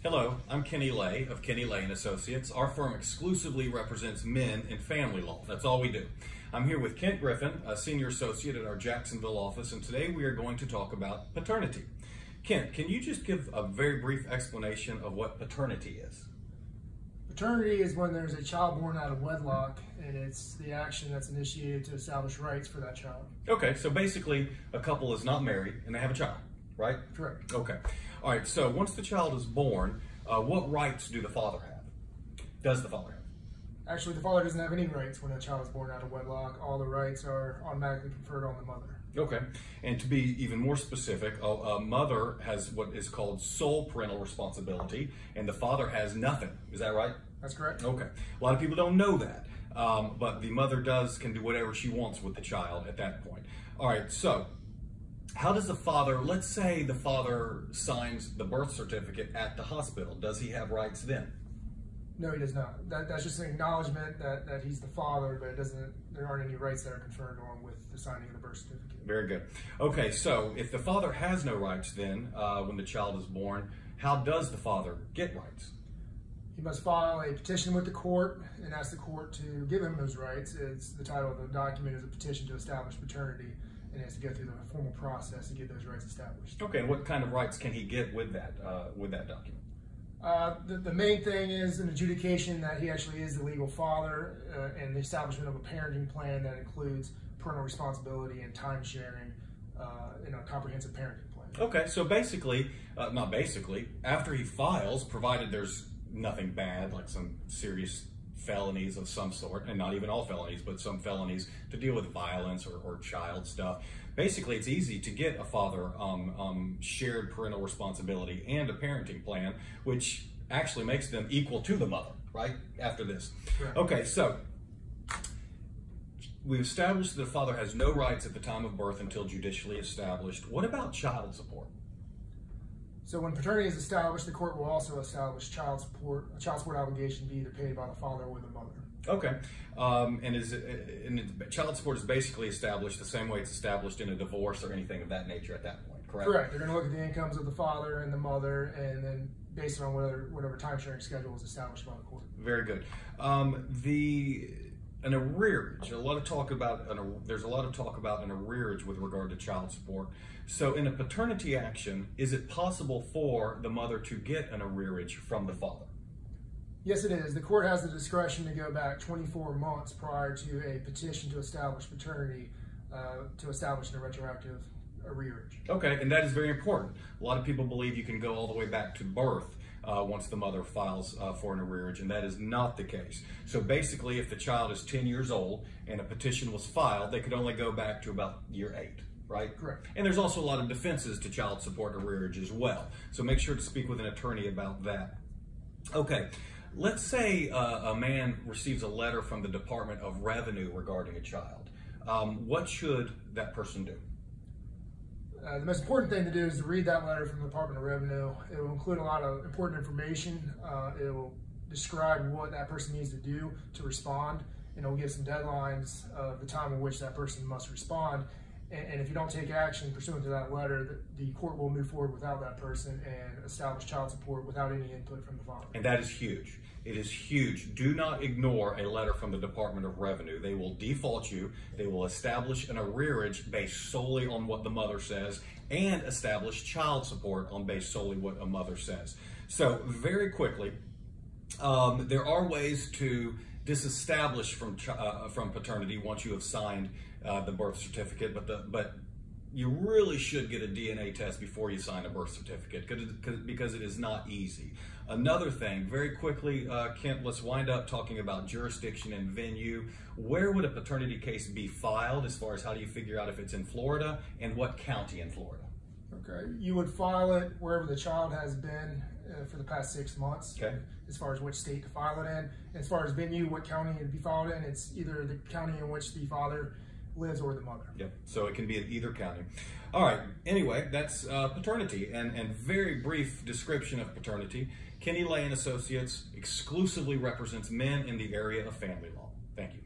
Hello, I'm Kenny Lay of Kenny Lay & Associates. Our firm exclusively represents men in family law. That's all we do. I'm here with Kent Griffin, a senior associate at our Jacksonville office, and today we are going to talk about paternity. Kent, can you just give a very brief explanation of what paternity is? Paternity is when there's a child born out of wedlock, and it's the action that's initiated to establish rights for that child. Okay, so basically a couple is not married and they have a child, right? Correct. Okay. All right, so once the child is born, what rights do the father have? Does the father have? Actually, the father doesn't have any rights when a child is born out of wedlock. All the rights are automatically conferred on the mother. Okay, and to be even more specific, a mother has what is called sole parental responsibility, and the father has nothing. Is that right? That's correct. Okay. A lot of people don't know that, but the mother can do whatever she wants with the child at that point. All right, so how does the father, let's say the father signs the birth certificate at the hospital, does he have rights then? No, he does not. That's just an acknowledgement that he's the father, but there aren't any rights that are conferred on with the signing of the birth certificate. Very good. Okay, so if the father has no rights then, when the child is born, how does the father get rights? He must file a petition with the court and ask the court to give him those rights. The title of the document is a petition to establish paternity, and he has to go through the formal process to get those rights established. Okay, and what kind of rights can he get with that document? The main thing is an adjudication that he actually is the legal father, and the establishment of a parenting plan that includes parental responsibility and time sharing in a comprehensive parenting plan. Okay, so basically, not basically, after he files, provided there's nothing bad, like some serious felonies of some sort, and not even all felonies, but some felonies to deal with violence or child stuff. Basically, it's easy to get a father shared parental responsibility and a parenting plan, which actually makes them equal to the mother, right, after this. Right. Okay, so we've established that the father has no rights at the time of birth until judicially established. What about child support? So when paternity is established, the court will also establish child support. A child support obligation to be either paid by the father or the mother. Okay, and child support is basically established the same way it's established in a divorce or anything of that nature at that point, correct? Correct. They're going to look at the incomes of the father and the mother, and then based on whatever time sharing schedule is established by the court. Very good. An arrearage. There's a lot of talk about an arrearage with regard to child support. So in a paternity action, is it possible for the mother to get an arrearage from the father? Yes, it is. The court has the discretion to go back 24 months prior to a petition to establish paternity to establish a retroactive arrearage. Okay, and that is very important. A lot of people believe you can go all the way back to birth once the mother files for an arrearage, and that is not the case. So basically, if the child is 10 years old and a petition was filed, they could only go back to about year 8. Right? Correct. And there's also a lot of defenses to child support arrearage as well. So make sure to speak with an attorney about that. Okay, let's say a man receives a letter from the Department of Revenue regarding a child. What should that person do? The most important thing to do is to read that letter from the Department of Revenue. It will include a lot of important information. It will describe what that person needs to do to respond, and it will give some deadlines of the time in which that person must respond. And if you don't take action pursuant to that letter, the court will move forward without that person and establish child support without any input from the father. And that is huge. It is huge. Do not ignore a letter from the Department of Revenue. They will default you. They will establish an arrearage based solely on what the mother says and establish child support on based solely what a mother says. So very quickly, there are ways to disestablish from paternity once you have signed the birth certificate, but you really should get a DNA test before you sign a birth certificate because it is not easy. Another thing, very quickly, Kent, let's wind up talking about jurisdiction and venue. Where would a paternity case be filed as far as how do you figure out if it's in Florida and what county in Florida? Okay, you would file it wherever the child has been for the past 6 months. Okay. As far as which state to file it in. As far as venue, what county it would be filed in, it's either the county in which the father lives or the mother. Yep, so it can be in either county. All right, anyway, that's paternity and very brief description of paternity. Kenny Lay & Associates exclusively represents men in the area of family law. Thank you.